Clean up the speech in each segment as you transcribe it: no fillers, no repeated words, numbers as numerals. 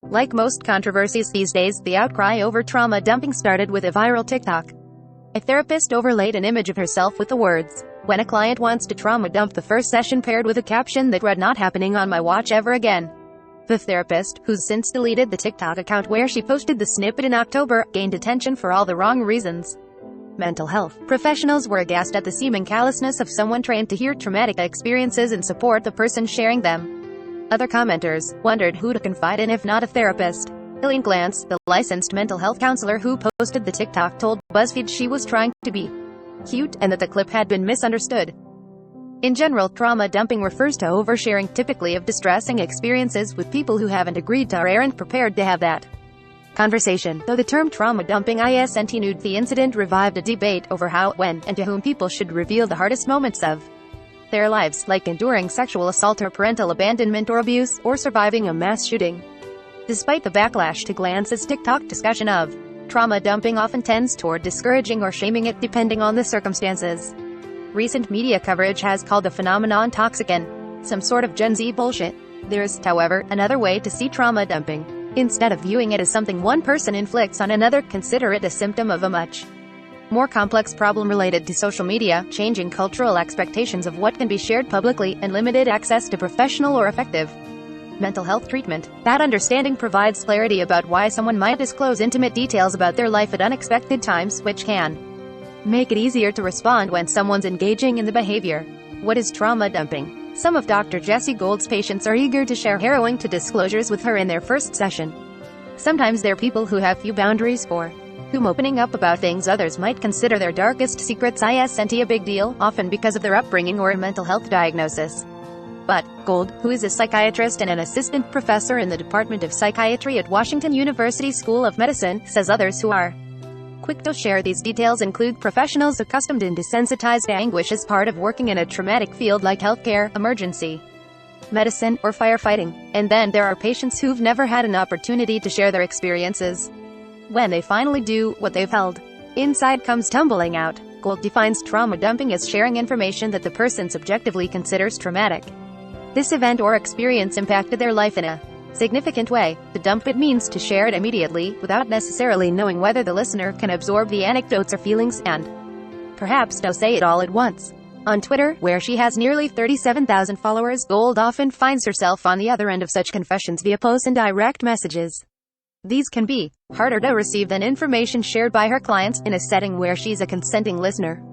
Like most controversies these days, the outcry over trauma dumping started with a viral TikTok. A therapist overlaid an image of herself with the words, "When a client wants to trauma dump," the first session paired with a caption that read, "Not happening on my watch ever again." The therapist, who's since deleted the TikTok account where she posted the snippet in October, gained attention for all the wrong reasons. Mental health professionals were aghast at the seeming callousness of someone trained to hear traumatic experiences and support the person sharing them. Other commenters wondered who to confide in if not a therapist. Elaine Glantz, the licensed mental health counselor who posted the TikTok, told BuzzFeed she was trying to be cute and that the clip had been misunderstood. In general, trauma dumping refers to oversharing, typically of distressing experiences, with people who haven't agreed to or aren't prepared to have that conversation. Though the term trauma dumping isn't new, the incident revived a debate over how, when, and to whom people should reveal the hardest moments of their lives, like enduring sexual assault or parental abandonment or abuse, or surviving a mass shooting. Despite the backlash to Glantz's TikTok discussion of trauma dumping often tends toward discouraging or shaming it, depending on the circumstances. Recent media coverage has called the phenomenon toxic and some sort of Gen Z bullshit. There's, however, another way to see trauma dumping. Instead of viewing it as something one person inflicts on another, consider it a symptom of a much more complex problem related to social media, changing cultural expectations of what can be shared publicly, and limited access to professional or effective mental health treatment. That understanding provides clarity about why someone might disclose intimate details about their life at unexpected times, which can make it easier to respond when someone's engaging in the behavior. What is trauma dumping? Some of Dr. Jessie Gold's patients are eager to share harrowing disclosures with her in their first session. Sometimes they're people who have few boundaries, for whom opening up about things others might consider their darkest secrets isn't a big deal, often because of their upbringing or a mental health diagnosis. But Gold, who is a psychiatrist and an assistant professor in the Department of Psychiatry at Washington University School of Medicine, says others who are quick to share these details include professionals accustomed and desensitized to anguish as part of working in a traumatic field like healthcare, emergency medicine, or firefighting. And then there are patients who've never had an opportunity to share their experiences. When they finally do, what they've held inside comes tumbling out. Gold defines trauma dumping as sharing information that the person subjectively considers traumatic. This event or experience impacted their life in a significant way. To dump it means to share it immediately, without necessarily knowing whether the listener can absorb the anecdotes or feelings, and perhaps don't say it all at once. On Twitter, where she has nearly 37,000 followers, Gold often finds herself on the other end of such confessions via posts and direct messages. These can be harder to receive than information shared by her clients, in a setting where she's a consenting listener.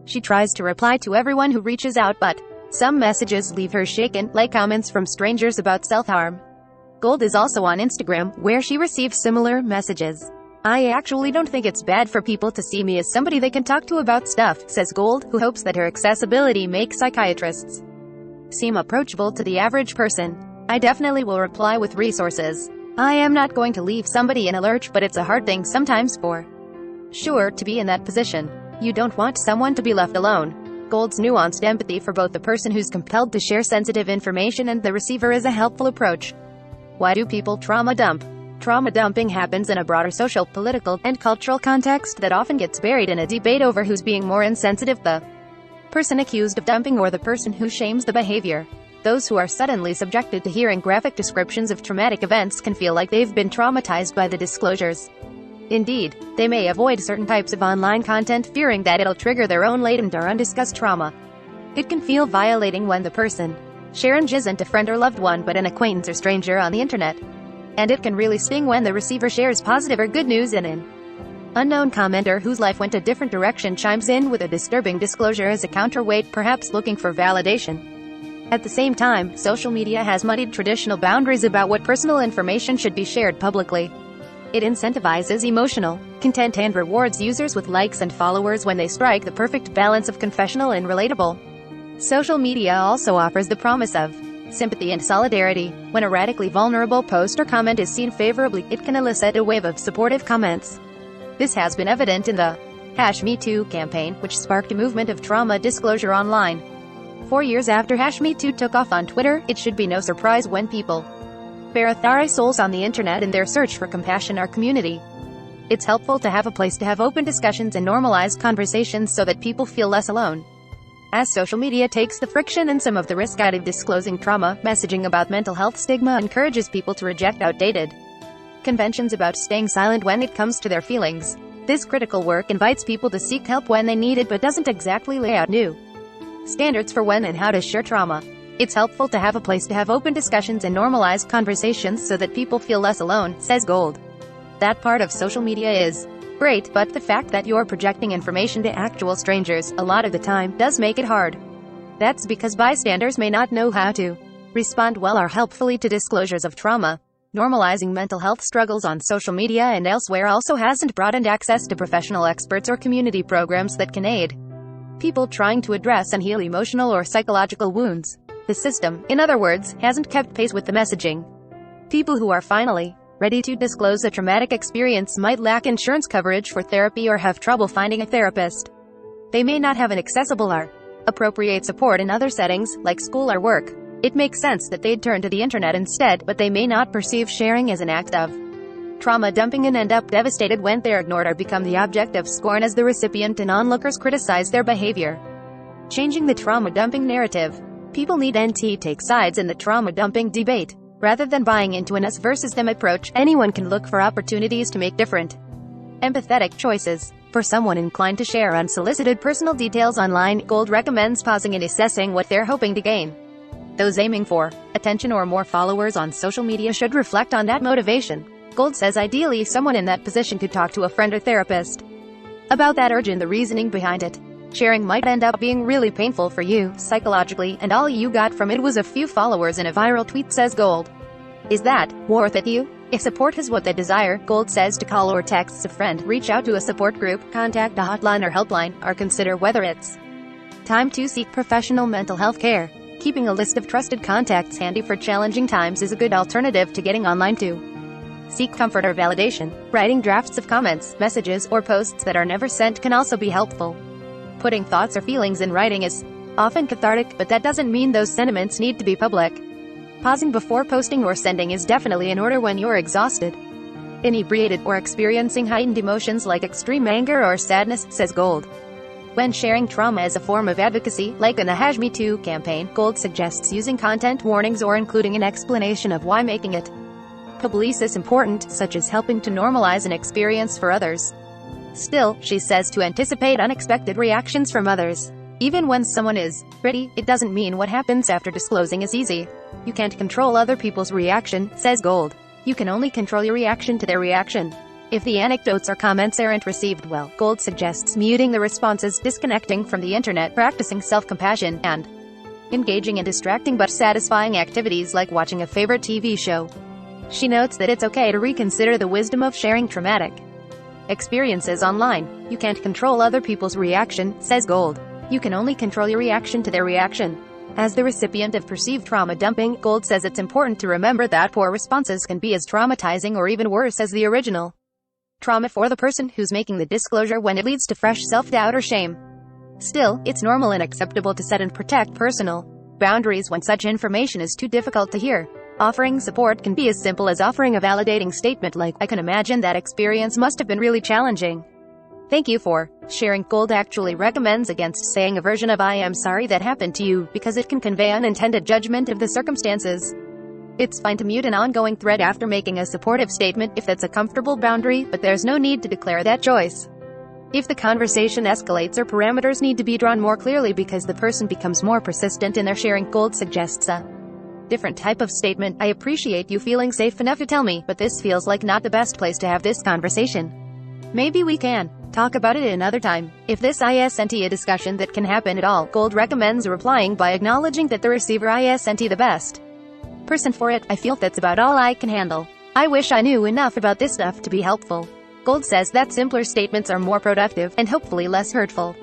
She tries to reply to everyone who reaches out, but some messages leave her shaken, like comments from strangers about self-harm. Gold is also on Instagram, where she receives similar messages. "I actually don't think it's bad for people to see me as somebody they can talk to about stuff," says Gold, who hopes that her accessibility makes psychiatrists seem approachable to the average person. "I definitely will reply with resources. I am not going to leave somebody in a lurch, but it's a hard thing sometimes for sure to be in that position. You don't want someone to be left alone." Gold's nuanced empathy for both the person who's compelled to share sensitive information and the receiver is a helpful approach. Why do people trauma dump? Trauma dumping happens in a broader social, political, and cultural context that often gets buried in a debate over who's being more insensitive, the person accused of dumping or the person who shames the behavior. Those who are suddenly subjected to hearing graphic descriptions of traumatic events can feel like they've been traumatized by the disclosures. Indeed, they may avoid certain types of online content, fearing that it'll trigger their own latent or undiscussed trauma. It can feel violating when the person sharing isn't a friend or loved one but an acquaintance or stranger on the internet. And it can really sting when the receiver shares positive or good news and an unknown commenter whose life went a different direction chimes in with a disturbing disclosure as a counterweight, perhaps looking for validation. At the same time, social media has muddied traditional boundaries about what personal information should be shared publicly. It incentivizes emotional content and rewards users with likes and followers when they strike the perfect balance of confessional and relatable. Social media also offers the promise of sympathy and solidarity. When a radically vulnerable post or comment is seen favorably, it can elicit a wave of supportive comments. This has been evident in the #MeToo campaign, which sparked a movement of trauma disclosure online. 4 years after #MeToo took off on Twitter, it should be no surprise when people bare their souls on the internet in their search for compassion or community. It's helpful to have a place to have open discussions and normalized conversations so that people feel less alone. As social media takes the friction and some of the risk out of disclosing trauma, messaging about mental health stigma encourages people to reject outdated conventions about staying silent when it comes to their feelings. This critical work invites people to seek help when they need it but doesn't exactly lay out new standards for when and how to share trauma. It's helpful to have a place to have open discussions and normalize conversations so that people feel less alone, says Gold. That part of social media is great, but the fact that you're projecting information to actual strangers, a lot of the time, does make it hard. That's because bystanders may not know how to respond well or helpfully to disclosures of trauma. Normalizing mental health struggles on social media and elsewhere also hasn't broadened access to professional experts or community programs that can aid people trying to address and heal emotional or psychological wounds. The system, in other words, hasn't kept pace with the messaging. People who are finally ready to disclose a traumatic experience might lack insurance coverage for therapy or have trouble finding a therapist. They may not have an accessible or appropriate support in other settings, like school or work. It makes sense that they'd turn to the internet instead, but they may not perceive sharing as an act of trauma dumping and end up devastated when they're ignored or become the object of scorn as the recipient and onlookers criticize their behavior. Changing the trauma dumping narrative. People need to take sides in the trauma dumping debate. Rather than buying into an us versus them approach, anyone can look for opportunities to make different, empathetic choices. For someone inclined to share unsolicited personal details online, Gold recommends pausing and assessing what they're hoping to gain. Those aiming for attention or more followers on social media should reflect on that motivation. Gold says ideally someone in that position could talk to a friend or therapist about that urge and the reasoning behind it. Sharing might end up being really painful for you, psychologically, and all you got from it was a few followers in a viral tweet, says Gold. Is that worth it to you? If support is what they desire, Gold says to call or text a friend, reach out to a support group, contact a hotline or helpline, or consider whether it's time to seek professional mental health care. Keeping a list of trusted contacts handy for challenging times is a good alternative to getting online to seek comfort or validation. Writing drafts of comments, messages, or posts that are never sent can also be helpful. Putting thoughts or feelings in writing is often cathartic, but that doesn't mean those sentiments need to be public. Pausing before posting or sending is definitely in order when you're exhausted, inebriated, or experiencing heightened emotions like extreme anger or sadness, says Gold. When sharing trauma as a form of advocacy, like in the #MeToo campaign, Gold suggests using content warnings or including an explanation of why making it public is important, such as helping to normalize an experience for others. Still, she says to anticipate unexpected reactions from others. Even when someone is ready, it doesn't mean what happens after disclosing is easy. You can't control other people's reaction, says Gold. You can only control your reaction to their reaction. If the anecdotes or comments aren't received well, Gold suggests muting the responses, disconnecting from the internet, practicing self-compassion, and engaging in distracting but satisfying activities like watching a favorite TV show. She notes that it's okay to reconsider the wisdom of sharing traumatic experiences online. You can't control other people's reaction, says Gold. You can only control your reaction to their reaction. As the recipient of perceived trauma dumping, Gold says it's important to remember that poor responses can be as traumatizing or even worse as the original trauma for the person who's making the disclosure when it leads to fresh self-doubt or shame. Still, it's normal and acceptable to set and protect personal boundaries when such information is too difficult to hear. Offering support can be as simple as offering a validating statement like, "I can imagine that experience must have been really challenging. Thank you for sharing." Gold actually recommends against saying a version of "I am sorry that happened to you," because it can convey unintended judgment of the circumstances. It's fine to mute an ongoing thread after making a supportive statement if that's a comfortable boundary, but there's no need to declare that choice if the conversation escalates or parameters need to be drawn more clearly because the person becomes more persistent in their sharing. Gold suggests a different type of statement. "I appreciate you feeling safe enough to tell me, but this feels like not the best place to have this conversation. Maybe we can talk about it another time." If this isn't a discussion that can happen at all, Gold recommends replying by acknowledging that the receiver isn't the best person for it. "I feel that's about all I can handle. I wish I knew enough about this stuff to be helpful." Gold says that simpler statements are more productive, and hopefully less hurtful.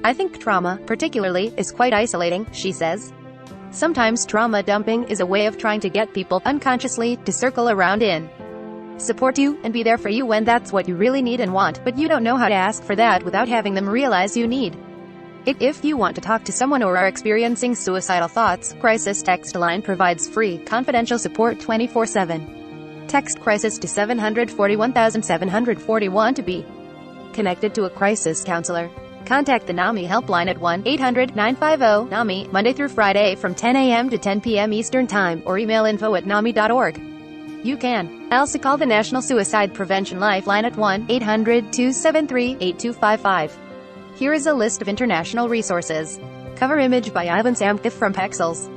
"I think trauma, particularly, is quite isolating," she says. Sometimes trauma dumping is a way of trying to get people, unconsciously, to circle around in support you, and be there for you when that's what you really need and want, but you don't know how to ask for that without having them realize you need it. If you want to talk to someone or are experiencing suicidal thoughts, Crisis Text Line provides free, confidential support 24/7. Text CRISIS to 741,741 to be connected to a crisis counselor. Contact the NAMI helpline at 1-800-950-NAMI, Monday through Friday from 10 a.m. to 10 p.m. Eastern Time, or email info@nami.org. You can also call the National Suicide Prevention Lifeline at 1-800-273-8255. Here is a list of international resources. Cover image by Ivan Samkov from Pexels.